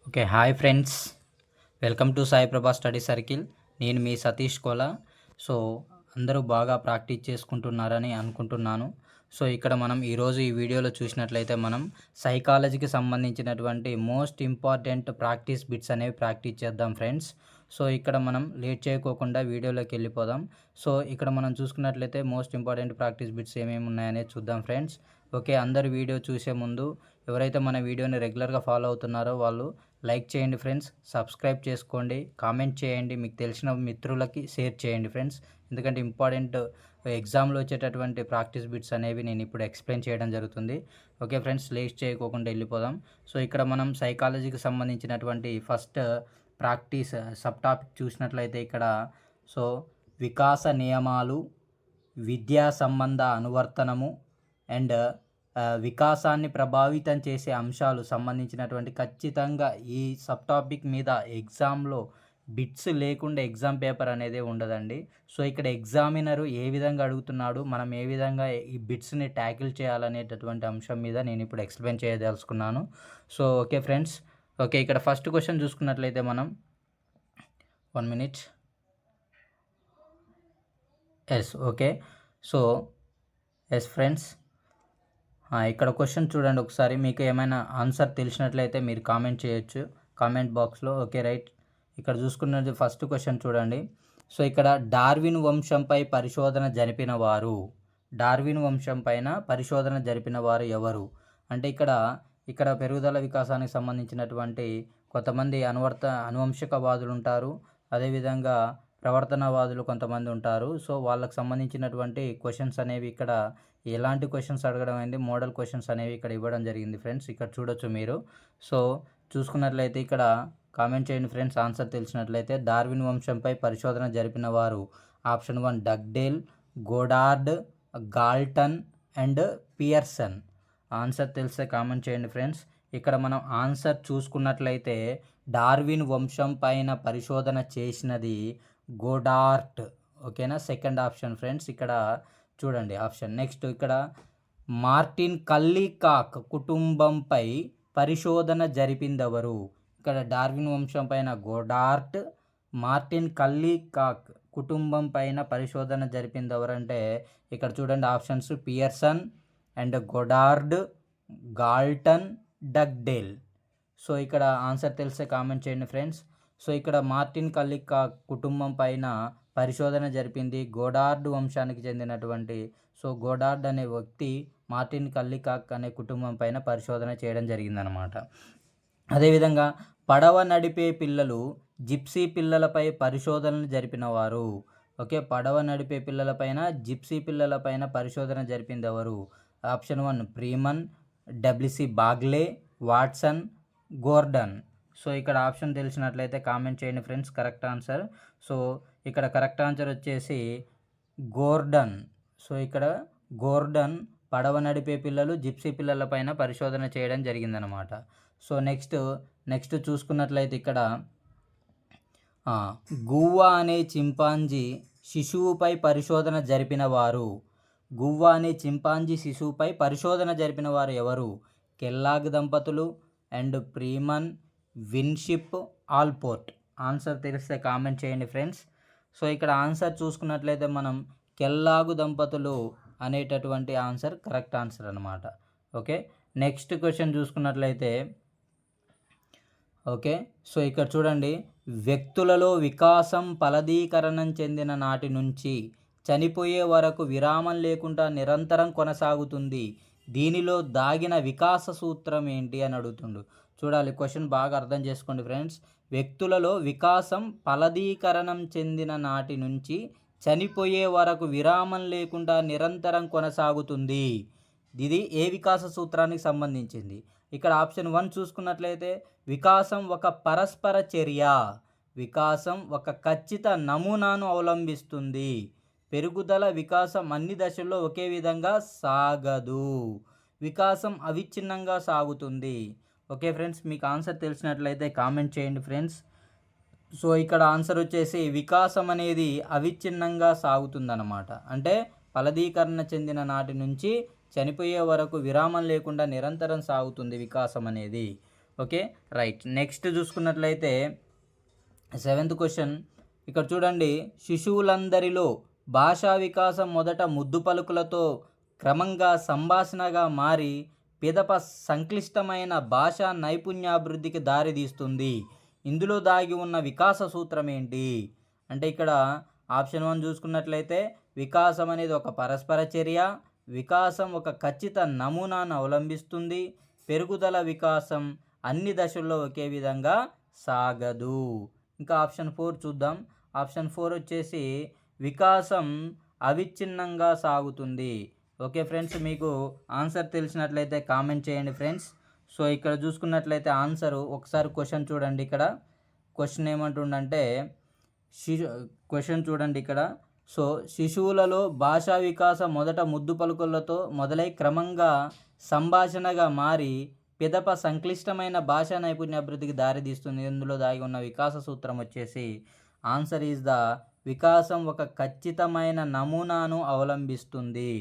Okay. Hi friends. Welcome to Sai ప్రభా study circle. నేను మీ Satish Kola. So, అందరూ బాగా ప్రాక్టీస్ చేసుకుంటున్నారని అనుకుంటున్నాను. సో, ఇక్కడ మనం ఈరోజు ఈ వీడియోలో చూసినట్లయితే మనం సైకాలజీకి సంబంధించినటువంటి మోస్ట్ ఇంపార్టెంట్ ప్రాక్టీస్ బిట్స్ అనేవి ప్రాక్టీస్ చేద్దాం ఫ్రెండ్స్. సో, ఇక్కడ మనం లేట్ చేయకోకుండా వీడియోలోకి వెళ్ళిపోదాం. సో, ఇక్కడ మనం చూసుకున్నట్లయితే మోస్ట్ ఇంపార్టెంట్ ప్రాక్టీస్ బిట్స్ ఏమేమి ఉన్నాయనేది చూద్దాం ఫ్రెండ్స్. ఓకే. అందరూ వీడియో చూసే ముందు ఎవరైతే మన వీడియోని రెగ్యులర్గా ఫాలో అవుతున్నారో వాళ్ళు లైక్ చేయండి ఫ్రెండ్స్, సబ్స్క్రైబ్ చేసుకోండి, కామెంట్ చేయండి, మీకు తెలిసిన మిత్రులకి షేర్ చేయండి ఫ్రెండ్స్. ఎందుకంటే ఇంపార్టెంట్ ఎగ్జామ్లో వచ్చేటటువంటి ప్రాక్టీస్ బిట్స్ అనేవి నేను ఇప్పుడు ఎక్స్ప్లెయిన్ చేయడం జరుగుతుంది. ఓకే ఫ్రెండ్స్, లేట్ చేయకోకుండా వెళ్ళిపోదాం. సో ఇక్కడ మనం సైకాలజీకి సంబంధించినటువంటి ఫస్ట్ ప్రాక్టీస్ సబ్ టాపిక్ చూసినట్లయితే ఇక్కడ సో వికాస నియమాలు, విద్యా సంబంధ అనువర్తనము అండ్ వికాసాన్ని ప్రభావితం చేసే అంశాలు సంబంధించినటువంటి ఖచ్చితంగా ఈ సబ్ టాపిక్ మీద ఎగ్జామ్లో బిట్స్ లేకుండా ఎగ్జామ్ పేపర్ అనేది ఉండదండి. సో ఇక్కడ ఎగ్జామినరు ఏ విధంగా అడుగుతున్నాడు, మనం ఏ విధంగా ఈ బిట్స్ని ట్యాకిల్ చేయాలనేటటువంటి అంశం మీద నేను ఇప్పుడు ఎక్స్ప్లెయిన్ చేయదలుచుకున్నాను. సో ఓకే ఫ్రెండ్స్, ఓకే ఇక్కడ ఫస్ట్ క్వశ్చన్ చూసుకున్నట్లయితే మనం 1 minute. Yes okay. So yes friends, ఇక్కడ క్వశ్చన్ చూడండి ఒకసారి. మీకు ఏమైనా ఆన్సర్ తెలిసినట్లయితే మీరు కామెంట్ చేయొచ్చు కామెంట్ బాక్స్లో. Okay right. ఇక్కడ చూసుకున్నది ఫస్ట్ క్వశ్చన్ చూడండి. సో ఇక్కడ డార్విన్ వంశంపై పరిశోధన జరిపిన వారు, డార్విన్ వంశం పైన పరిశోధన జరిపిన వారు ఎవరు అంటే ఇక్కడ పెరుగుదల వికాసానికి సంబంధించినటువంటి కొంతమంది అనువంశికవాదులు ఉంటారు, అదేవిధంగా ప్రవర్తనవాదులు కొంతమంది ఉంటారు. సో వాళ్ళకు సంబంధించినటువంటి క్వశ్చన్స్ అనేవి ఇక్కడ ఎలాంటి క్వశ్చన్స్ అడగడం అయింది, మోడల్ క్వశ్చన్స్ అనేవి ఇక్కడ ఇవ్వడం జరిగింది ఫ్రెండ్స్. ఇక్కడ చూడొచ్చు మీరు. సో చూసుకున్నట్లయితే ఇక్కడ కామెంట్ చేయండి ఫ్రెండ్స్ ఆన్సర్ తెలిసినట్లయితే. డార్విన్ వంశంపై పరిశోధన జరిపిన వారు option 1 Dugdale, Goddard, Galton and Pearson. Answer తెలిస్తే కామెంట్ చేయండి ఫ్రెండ్స్. ఇక్కడ మనం ఆన్సర్ చూసుకున్నట్లయితే డార్విన్ వంశం పైన పరిశోధన చేసినది గోడార్ట్. ఓకేనా, సెకండ్ ఆప్షన్ ఫ్రెండ్స్. ఇక్కడ చూడండి ఆప్షన్. నెక్స్ట్ ఇక్కడ మార్టిన్ కల్లీకాక్ కుటుంబంపై పరిశోధన జరిపిందెవరు. ఇక్కడ డార్విన్ వంశం పైన గోడార్ట్, మార్టిన్ కల్లీకాక్ కుటుంబం పైన పరిశోధన జరిపింది ఎవరంటే ఇక్కడ చూడండి options Pearson and Goddard, Galton, Dugdale. So ఇక్కడ ఆన్సర్ తెలిస్తే కామెంట్ చేయండి ఫ్రెండ్స్. సో ఇక్కడ మార్టిన్ కల్లీకాక్ కుటుంబం పైన పరిశోధన జరిపింది గోడార్డ్ వంశానికి చెందినటువంటి సో గోడార్డ్ అనే వ్యక్తి మార్టిన్ కల్లీకాక్ అనే కుటుంబం పైన పరిశోధన చేయడం జరిగిందనమాట. అదేవిధంగా పడవ నడిపే పిల్లలు జిప్సీ పిల్లలపై పరిశోధనలు జరిపినవారు. ఓకే, పడవ నడిపే పిల్లలపైన జిప్సీ పిల్లలపైన పరిశోధన జరిపింది ఎవరు. Option 1 Freeman, WC Bagley, Watson, Gordon. So ఇక్కడ ఆప్షన్ తెలిసినట్లయితే కామెంట్ చేయండి ఫ్రెండ్స్ కరెక్ట్ ఆన్సర్. సో ఇక్కడ కరెక్ట్ ఆన్సర్ వచ్చేసి గోర్డన్. సో ఇక్కడ గోర్డన్ పడవ నడిపే పిల్లలు జిప్సీ పిల్లలపైన పరిశోధన చేయడం జరిగిందనమాట. సో నెక్స్ట్ చూసుకున్నట్లయితే ఇక్కడ గువ్వా అనే చింపాంజీ శిశువుపై పరిశోధన జరిపిన వారు. గువ్వా అనే చింపాంజీ శిశువుపై పరిశోధన జరిపిన వారు ఎవరు. కెల్లాగ్ దంపతులు అండ్ ప్రీమన్, విన్షిప్, ఆల్పోర్ట్. ఆన్సర్ తెలిస్తే కామెంట్ చేయండి ఫ్రెండ్స్. సో ఇక్కడ ఆన్సర్ చూసుకున్నట్లయితే మనం కెల్లాగు దంపతులు అనేటటువంటి ఆన్సర్ కరెక్ట్ ఆన్సర్ అనమాట. ఓకే, నెక్స్ట్ క్వశ్చన్ చూసుకున్నట్లయితే ఓకే. సో ఇక్కడ చూడండి, వ్యక్తులలో వికాసం ఫలదీకరణం చెందిన నాటి నుంచి చనిపోయే వరకు విరామం లేకుండా నిరంతరం కొనసాగుతుంది. దీనిలో దాగిన వికాస సూత్రం ఏంటి అని అడుగుతుండు. చూడాలి, క్వశ్చన్ బాగా అర్థం చేసుకోండి ఫ్రెండ్స్. వ్యక్తులలో వికాసం ఫలదీకరణం చెందిన నాటి నుంచి చనిపోయే వరకు విరామం లేకుండా నిరంతరం కొనసాగుతుంది. ఇది ఏ వికాస సూత్రానికి సంబంధించింది. ఇక్కడ ఆప్షన్ 1 చూసుకున్నట్లయితే వికాసం ఒక పరస్పర చర్య, వికాసం ఒక ఖచ్చిత నమూనాను అవలంబిస్తుంది. పెరుగుదల వికాసం అన్ని దశల్లో ఒకే విధంగా సాగదు, వికాసం అవిచ్ఛిన్నంగా సాగుతుంది. ఓకే ఫ్రెండ్స్, మీకు ఆన్సర్ తెలిసినట్లయితే కామెంట్ చేయండి ఫ్రెండ్స్. సో ఇక్కడ ఆన్సర్ వచ్చేసి వికాసం అనేది అవిచ్ఛిన్నంగా సాగుతుందన్నమాట. అంటే ఫలదీకరణ చెందిన నాటి నుంచి చనిపోయే వరకు విరామం లేకుండా నిరంతరం సాగుతుంది వికాసం అనేది. Okay right. నెక్స్ట్ చూసుకున్నట్లయితే 7th క్వశ్చన్ ఇక్కడ చూడండి. శిశువులందరిలో భాషా వికాసం మొదట ముద్దు పలుకులతో క్రమంగా సంభాషణగా మారి పిదప సంక్లిష్టమైన భాషా నైపుణ్యాభివృద్ధికి దారితీస్తుంది. ఇందులో దాగి ఉన్న వికాస సూత్రం ఏంటి అంటే ఇక్కడ ఆప్షన్ 1 చూసుకున్నట్లయితే వికాసం అనేది ఒక పరస్పర చర్య, వికాసం ఒక ఖచ్చిత నమూనాను అవలంబిస్తుంది, పెరుగుదల వికాసం అన్ని దశల్లో ఒకే విధంగా సాగదు. ఇంకా ఆప్షన్ 4 చూద్దాం. ఆప్షన్ 4 వచ్చేసి వికాసం అవిచ్ఛిన్నంగా సాగుతుంది. ఓకే ఫ్రెండ్స్, మీకు ఆన్సర్ తెలిసినట్లయితే కామెంట్ చేయండి ఫ్రెండ్స్. సో ఇక్కడ చూసుకున్నట్లయితే ఆన్సరు ఒకసారి క్వశ్చన్ చూడండి. ఇక్కడ క్వశ్చన్ ఏమంటుండంటే క్వశ్చన్ చూడండి ఇక్కడ. సో శిశువులలో భాషా వికాసం మొదట ముద్దు పలుకులతో మొదలై క్రమంగా సంభాషణగా మారి పిదప సంక్లిష్టమైన భాషా నైపుణ్యాభివృద్ధికి దారితీస్తుంది. ఇందులో దాగి ఉన్న వికాస సూత్రం వచ్చేసి ఆన్సర్ ఈజ్ ద వికాసం ఒక ఖచ్చితమైన నమూనాను అవలంబిస్తుంది.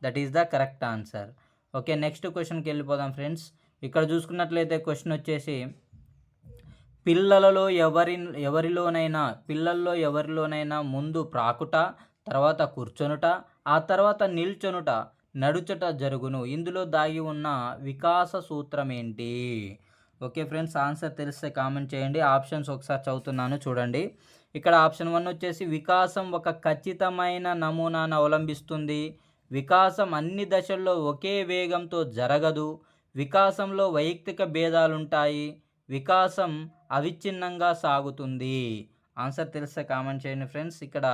That is the correct answer. Okay, next క్వశ్చన్కి వెళ్ళిపోదాం ఫ్రెండ్స్. ఇక్కడ చూసుకున్నట్లయితే క్వశ్చన్ వచ్చేసి పిల్లల్లో ఎవరిలోనైనా ముందు ప్రాకుట, తర్వాత కూర్చొనుట, ఆ తర్వాత నిల్చొనుట, నడుచుట జరుగును. ఇందులో దాగి ఉన్న వికాస సూత్రం ఏంటి? ఓకే ఫ్రెండ్స్, ఆన్సర్ తెలిస్తే కామెంట్ చేయండి. ఆప్షన్స్ ఒకసారి చదువుతున్నాను చూడండి. ఇక్కడ ఆప్షన్ 1 వచ్చేసి వికాసం ఒక ఖచ్చితమైన నమూనాను అవలంబిస్తుంది, వికాసం అన్ని దశల్లో ఒకే వేగంతో జరగదు, వికాసంలో వైయక్తిక భేదాలుంటాయి, వికాసం అవిచ్ఛిన్నంగా సాగుతుంది. ఆన్సర్ తెలిస్తే కామెంట్ చేయండి ఫ్రెండ్స్. ఇక్కడ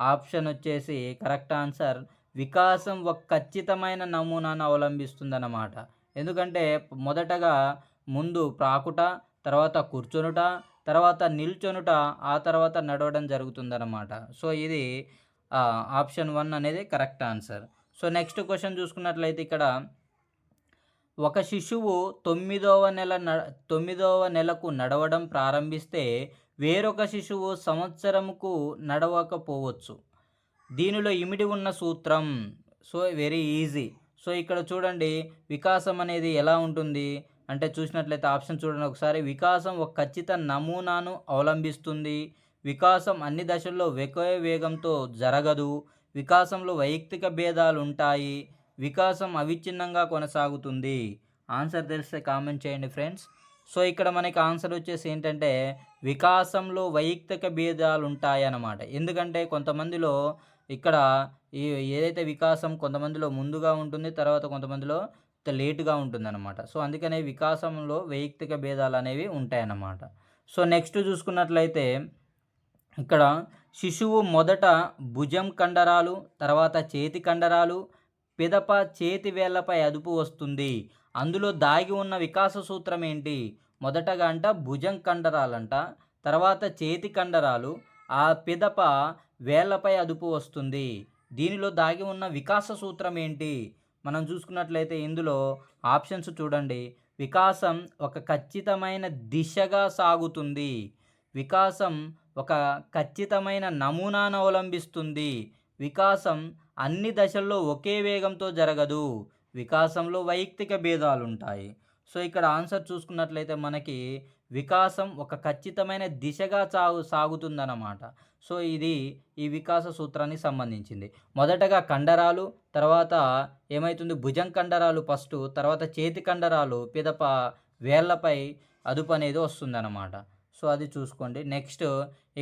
ఆప్షన్ వచ్చేసి కరెక్ట్ ఆన్సర్ వికాసం ఒక ఖచ్చితమైన నమూనాను అవలంబిస్తుందన్నమాట. ఎందుకంటే మొదటగా ముందు ప్రాకుట, తర్వాత కూర్చొనుట, తర్వాత నిల్చొనుట, ఆ తర్వాత నడవడం జరుగుతుందన్నమాట. సో ఇది ఆప్షన్ 1 అనేది correct answer. So next question చూసుకున్నట్లయితే ఇక్కడ ఒక శిశువు 9వ నెలకు నడవడం ప్రారంభిస్తే వేరొక శిశువు సంవత్సరంకు నడవకపోవచ్చు. దీనిలో ఇమిడి ఉన్న సూత్రం. So very easy. సో ఇక్కడ చూడండి వికాసం అనేది ఎలా ఉంటుంది అంటే చూసినట్లయితే ఆప్షన్ చూడండి ఒకసారి. వికాసం ఒక ఖచ్చిత నమూనాను అవలంబిస్తుంది, వికాసం అన్ని దశల్లో ఒకే వేగంతో జరగదు, వికాసంలో వైయక్తిక భేదాలు ఉంటాయి, వికాసం అవిచ్ఛిన్నంగా కొనసాగుతుంది. ఆన్సర్ తెలిస్తే కామెంట్ చేయండి ఫ్రెండ్స్. సో ఇక్కడ మనకి ఆన్సర్ వచ్చేసి ఏంటంటే వికాసంలో వైయక్తిక భేదాలు ఉంటాయి అన్నమాట. ఎందుకంటే కొంతమందిలో ఇక్కడ ఏదైతే వికాసం కొంతమందిలో ముందుగా ఉంటుంది, తర్వాత కొంతమందిలో లేటుగా ఉంటుందన్నమాట. సో అందుకనే వికాసంలో వైయక్తిక భేదాలు అనేవి ఉంటాయన్నమాట. సో నెక్స్ట్ చూసుకున్నట్లయితే ఇక్కడ శిశువు మొదట భుజం కండరాలు, తర్వాత చేతి కండరాలు, పిదప చేతి వేళ్లపై అదుపు వస్తుంది. అందులో దాగి ఉన్న వికాస సూత్రం ఏంటి? మొదటగా అంట భుజం కండరాలంట, తర్వాత చేతి కండరాలు, ఆ పిదప వేళ్లపై అదుపు వస్తుంది. దీనిలో దాగి ఉన్న వికాస సూత్రం ఏంటి? మనం చూసుకున్నట్లయితే ఇందులో ఆప్షన్స్ చూడండి. వికాసం ఒక ఖచ్చితమైన దిశగా సాగుతుంది, వికాసం ఒక ఖచ్చితమైన నమూనాను అవలంబిస్తుంది, వికాసం అన్ని దశల్లో ఒకే వేగంతో జరగదు, వికాసంలో వైయక్తిక భేదాలు ఉంటాయి. సో ఇక్కడ ఆన్సర్ చూసుకున్నట్లయితే మనకి వికాసం ఒక ఖచ్చితమైన దిశగా సాగుతుందన్నమాట. సో ఇది ఈ వికాస సూత్రానికి సంబంధించింది. మొదటగా కండరాలు, తర్వాత ఏమవుతుంది భుజం కండరాలు ఫస్ట్, తర్వాత చేతి కండరాలు, పిదప వేళ్లపై అదుపు అనేది వస్తుందన్నమాట. సో అది చూసుకోండి. నెక్స్ట్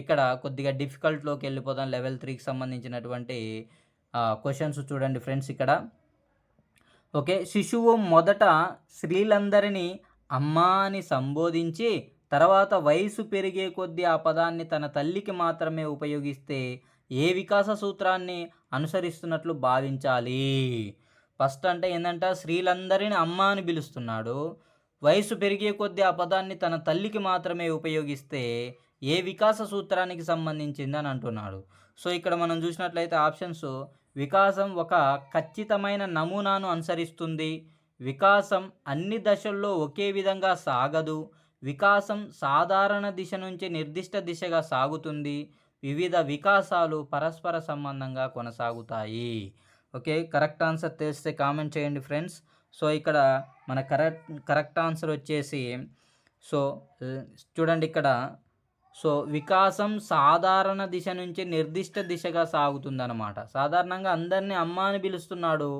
ఇక్కడ కొద్దిగా డిఫికల్ట్లోకి వెళ్ళిపోదాం. లెవెల్ 3కి సంబంధించినటువంటి క్వశ్చన్స్ చూడండి ఫ్రెండ్స్. ఇక్కడ ఓకే, శిశువు మొదట స్త్రీలందరినీ అమ్మా అని సంబోధించి తర్వాత వయసు పెరిగే కొద్దీ ఆ పదాన్ని తన తల్లికి మాత్రమే ఉపయోగిస్తే ఏ వికాస సూత్రాన్ని అనుసరిస్తున్నట్లు భావించాలి? ఫస్ట్ అంటే ఏంటంటే స్త్రీలందరినీ అమ్మ అని పిలుస్తున్నాడు, వయసు పెరిగే కొద్దీ ఆ పదాన్ని తన తల్లికి మాత్రమే ఉపయోగిస్తే ఏ వికాస సూత్రానికి సంబంధించింది అని అంటున్నాడు. సో ఇక్కడ మనం చూసినట్లయితే ఆప్షన్స్ వికాసం ఒక ఖచ్చితమైన నమూనాను అనుసరిస్తుంది, వికాసం అన్ని దశల్లో ఒకే విధంగా సాగదు, వికాసం సాధారణ దిశ నుంచి నిర్దిష్ట దిశగా సాగుతుంది, వివిధ వికాసాలు పరస్పర సంబంధంగా కొనసాగుతాయి. ఓకే, కరెక్ట్ ఆన్సర్ తెలిస్తే కామెంట్ చేయండి ఫ్రెండ్స్. సో ఇక్కడ మన కరెక్ట్ ఆన్సర్ వచ్చేసి సో చూడండి ఇక్కడ, సో వికాసం సాధారణ దిశ నుంచి నిర్దిష్ట దిశగా సాగుతుందన్నమాట. సాధారణంగా అందరినీ అమ్మ అని పిలుస్తున్నాడు.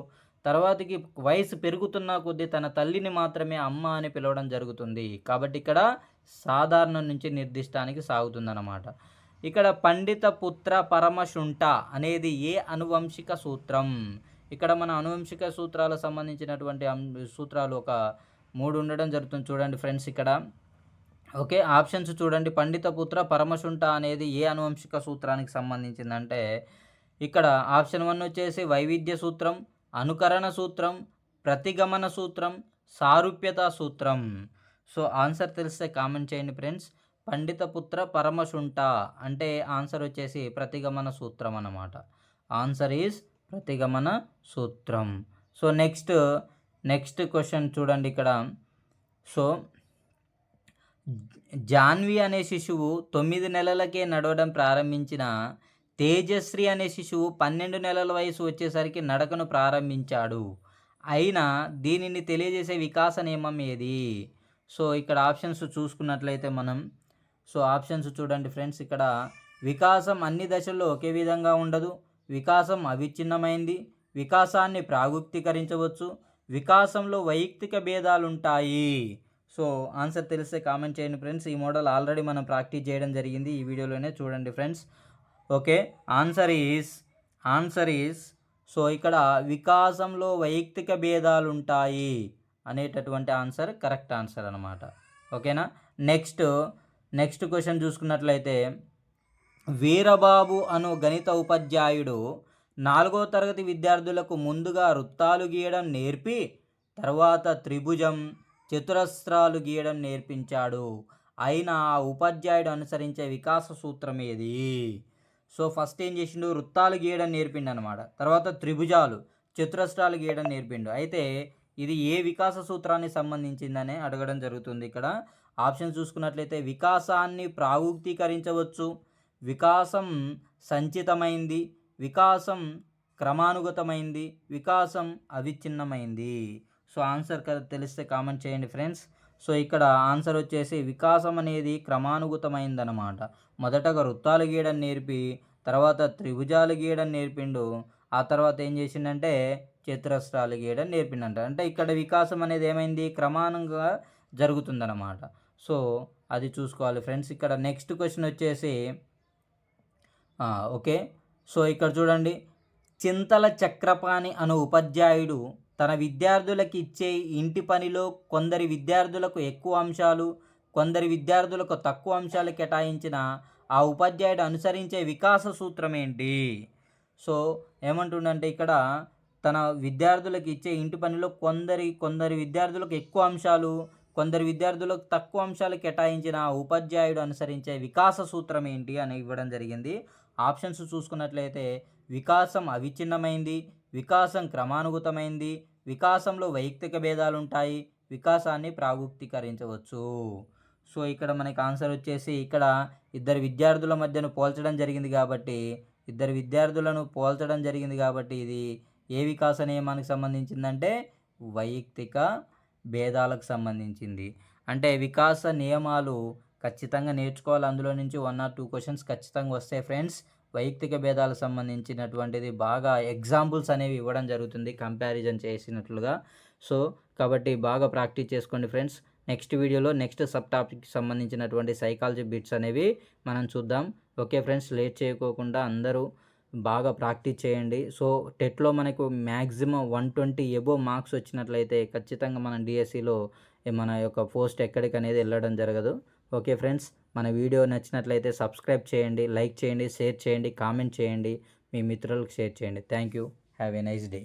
తర్వాతకి వయసు పెరుగుతున్న కొద్దీ తన తల్లిని మాత్రమే అమ్మ అని పిలవడం జరుగుతుంది. కాబట్టి ఇక్కడ సాధారణం నుంచి నిర్దిష్టానికి సాగుతుందన్నమాట. ఇక్కడ పండిత పుత్ర పరమశుంఠ అనేది ఏ అనువంశిక సూత్రం? ఇక్కడ మన అనువంశిక సూత్రాలకు సంబంధించినటువంటి సూత్రాలు ఒక 3 ఉండడం జరుగుతుంది. చూడండి ఫ్రెండ్స్ ఇక్కడ. ఓకే, ఆప్షన్స్ చూడండి. పండిత పుత్ర పరమశుంఠ అనేది ఏ అనువంశిక సూత్రానికి సంబంధించిందంటే, ఇక్కడ ఆప్షన్ 1 వచ్చేసి వైవిధ్య సూత్రం, అనుకరణ సూత్రం, ప్రతిగమన సూత్రం, సారూప్యత సూత్రం. సో ఆన్సర్ తెలిస్తే కామెంట్ చేయండి ఫ్రెండ్స్. పండిత పుత్ర పరమశుంఠ అంటే ఆన్సర్ వచ్చేసి ప్రతిగమన సూత్రం అన్నమాట. ఆన్సర్ ఈజ్ ప్రతిగమన సూత్రం. సో నెక్స్ట్ క్వశ్చన్ చూడండి ఇక్కడ. సో జాన్వి అనే శిశువు 9 నెలలకే నడవడం ప్రారంభించిన తేజశ్రీ అనే శిశువు 12 నెలల వయసు వచ్చేసరికి నడకను ప్రారంభించాడు. అయినా దీనిని తెలియజేసే వికాస నియమం ఏది? సో ఇక్కడ ఆప్షన్స్ చూసుకున్నట్లయితే మనం, సో ఆప్షన్స్ చూడండి ఫ్రెండ్స్. ఇక్కడ వికాసం అన్ని దశల్లో ఒకే విధంగా ఉండదు, వికాసం అవిచ్ఛిన్నమైంది, వికాసాన్ని ప్రాగుక్తీకరించవచ్చు, వికాసంలో వైయక్తిక భేదాలుంటాయి. సో ఆన్సర్ తెలిస్తే కామెంట్ చేయండి ఫ్రెండ్స్. ఈ మోడల్ ఆల్రెడీ మనం ప్రాక్టీస్ చేయడం జరిగింది, ఈ వీడియోలోనే చూడండి friends. Okay, answer is so ఇక్కడ వికాసంలో వైయక్తిక భేదాలుంటాయి అనేటటువంటి ఆన్సర్ కరెక్ట్ ఆన్సర్ అనమాట. ఓకేనా. నెక్స్ట్ క్వశ్చన్ చూసుకున్నట్లయితే, వీరబాబు అను గణిత ఉపాధ్యాయుడు 4వ తరగతి విద్యార్థులకు ముందుగా వృత్తాలు గీయడం నేర్పి తర్వాత త్రిభుజం, చతురస్రాలు గీయడం నేర్పించాడు. అయినా ఆ ఉపాధ్యాయుడు అనుసరించే వికాస సూత్రం ఏది? సో ఫస్ట్ ఏం చేసిండు, వృత్తాలు గీయడం నేర్పిండు అనమాట. తర్వాత త్రిభుజాలు, చతురస్రాలు గీయడం నేర్పిండు. అయితే ఇది ఏ వికాస సూత్రానికి సంబంధించిందని అడగడం జరుగుతుంది ఇక్కడ. ఆప్షన్ చూసుకున్నట్లయితే వికాసాన్ని ప్రాగుక్తీకరించవచ్చు, వికాసం సంచితమైంది, వికాసం క్రమానుగతమైంది, వికాసం అవిచ్ఛిన్నమైంది. సో ఆన్సర్ తెలిస్తే కామెంట్ చేయండి ఫ్రెండ్స్. సో ఇక్కడ ఆన్సర్ వచ్చేసి వికాసం అనేది క్రమానుగతమైందనమాట. మొదటగా వృత్తాలు గీయడం నేర్పి తర్వాత త్రిభుజాలు గీయడం నేర్పిండు. ఆ తర్వాత ఏం చేసిండంటే చతురస్రాలు గీయడం నేర్పిండంట. అంటే ఇక్కడ వికాసం అనేది ఏమైంది, క్రమానుగా జరుగుతుందన్నమాట. సో అది చూసుకోవాలి ఫ్రెండ్స్. ఇక్కడ నెక్స్ట్ క్వశ్చన్ వచ్చేసి ఓకే, సో ఇక్కడ చూడండి. చింతల చక్రపాణి అను ఉపాధ్యాయుడు తన విద్యార్థులకు ఇచ్చే ఇంటి పనిలో కొందరి విద్యార్థులకు ఎక్కువ అంశాలు, కొందరి విద్యార్థులకు తక్కువ అంశాలు కేటాయించిన ఆ ఉపాధ్యాయుడు అనుసరించే వికాస సూత్రం ఏంటి? సో ఏమంటుండంటే ఇక్కడ తన విద్యార్థులకు ఇచ్చే ఇంటి పనిలో కొందరి విద్యార్థులకు ఎక్కువ అంశాలు, కొందరి విద్యార్థులకు తక్కువ అంశాలు కేటాయించిన ఆ ఉపాధ్యాయుడు అనుసరించే వికాస సూత్రం ఏంటి అని ఇవ్వడం జరిగింది. ఆప్షన్స్ చూసుకున్నట్లయితే వికాసం అవిచ్ఛిన్నమైంది, వికాసం క్రమానుగతమైంది, వికాసంలో వైయక్తిక భేదాలుంటాయి, వికాసాన్ని ప్రాగుక్తీకరించవచ్చు. సో ఇక్కడ మనకి ఆన్సర్ వచ్చేసి ఇక్కడ ఇద్దరు విద్యార్థుల మధ్యను పోల్చడం జరిగింది కాబట్టి ఇది ఏ వికాస నియమానికి సంబంధించిందంటే వైయక్తిక భేదాలకు సంబంధించింది. అంటే వికాస నియమాలు ఖచ్చితంగా నేర్చుకోవాలి. అందులో నుంచి 1 or 2 క్వశ్చన్స్ ఖచ్చితంగా వస్తాయి ఫ్రెండ్స్. వైయక్తిక భేదాలకు సంబంధించినటువంటిది బాగా ఎగ్జాంపుల్స్ అనేవి ఇవ్వడం జరుగుతుంది కంపారిజన్ చేసినట్లుగా. సో కాబట్టి బాగా ప్రాక్టీస్ చేసుకోండి ఫ్రెండ్స్. నెక్స్ట్ వీడియోలో నెక్స్ట్ సబ్ టాపిక్కి సంబంధించినటువంటి సైకాలజీ బిట్స్ అనేవి మనం చూద్దాం. ఓకే ఫ్రెండ్స్, లేట్ చేయకోకుండా అందరూ బాగా ప్రాక్టీస్ చేయండి. సో టెట్లో మనకు మ్యాక్సిమం 120 ఎబో మార్క్స్ వచ్చినట్లయితే ఖచ్చితంగా మనం డిఎస్సిలో మన యొక్క పోస్ట్ ఎక్కడికి అనేది వెళ్ళడం జరగదు. ఓకే ఫ్రెండ్స్, మన వీడియో నచ్చినట్లయితే సబ్స్క్రైబ్ చేయండి, లైక్ చేయండి, షేర్ చేయండి, కామెంట్ చేయండి, మీ మిత్రులకు షేర్ చేయండి. Thank you. Have a nice day.